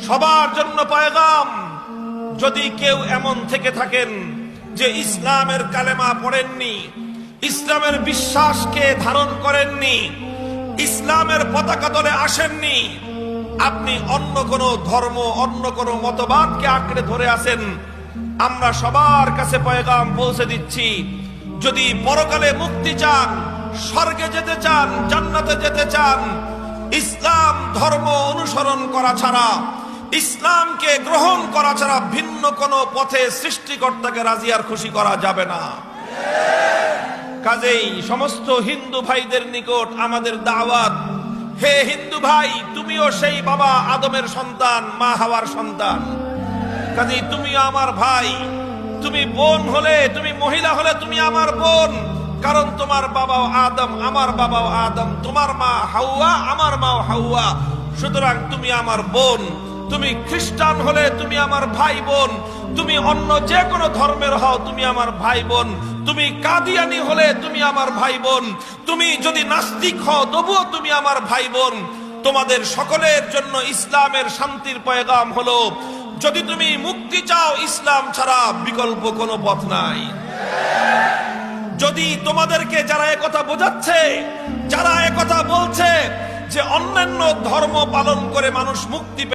সবার জন্য পয়গাম, যদি কেউ এমন থেকে থাকেন যে ইসলামের কালেমা পড়েননি, ইসলামের বিশ্বাসকে ধারণ করেননি, ইসলামের পতাকা তলে আসেননি, আপনি অন্য কোন ধর্ম, অন্য কোন মতবাদকে আঁকড়ে ধরে আছেন, আমরা সবার কাছে পয়গাম পৌঁছে দিচ্ছি, যদি পরকালে মুক্তি চান, স্বর্গে যেতে চান, জান্নাতে যেতে চান, ইসলাম ধর্ম অনুসরণ করা ছাড়া, ইসলামকে গ্রহণ করা ছাড়া ভিন্ন কোন পথে সৃষ্টিকর্তাকে রাজি আর খুশি করা যাবে না। কাজেই সমস্ত হিন্দু ভাইদের নিকট আমাদের দাওয়াত, হে হিন্দু ভাই, তুমিও সেই বাবা আদমের সন্তান, মা হাওয়ার সন্তান, কাজেই তুমিও আমার ভাই। তুমি বোন হলে, তুমি মহিলা হলে তুমি আমার বোন, কারণ তোমার বাবাও আদম, আমার বাবাও আদম, তোমার মা হাওয়া, আমার মাও হাওয়া, সুতরাং তুমি আমার বোন। তুমি খ্রিস্টান হলে তুমি আমার ভাই বোন, তুমি অন্য যে কোনো ধর্মের হও তুমি আমার ভাই বোন, তুমি কাদিয়ানি হলে তুমি আমার ভাই বোন, তুমি যদি নাস্তিক হও তবুও তুমি আমার ভাই বোন। তোমাদের সকলের জন্য ইসলামের শান্তির পয়গাম হলো, যদি তুমি মুক্তি চাও ইসলাম ছাড়া বিকল্প কোনো পথ নাই। যদি তোমাদেরকে যারা একথা বোঝাচ্ছে, যারা একথা বলছে যে অন্যান্য ধর্ম পালন করে মানুষ মুক্তি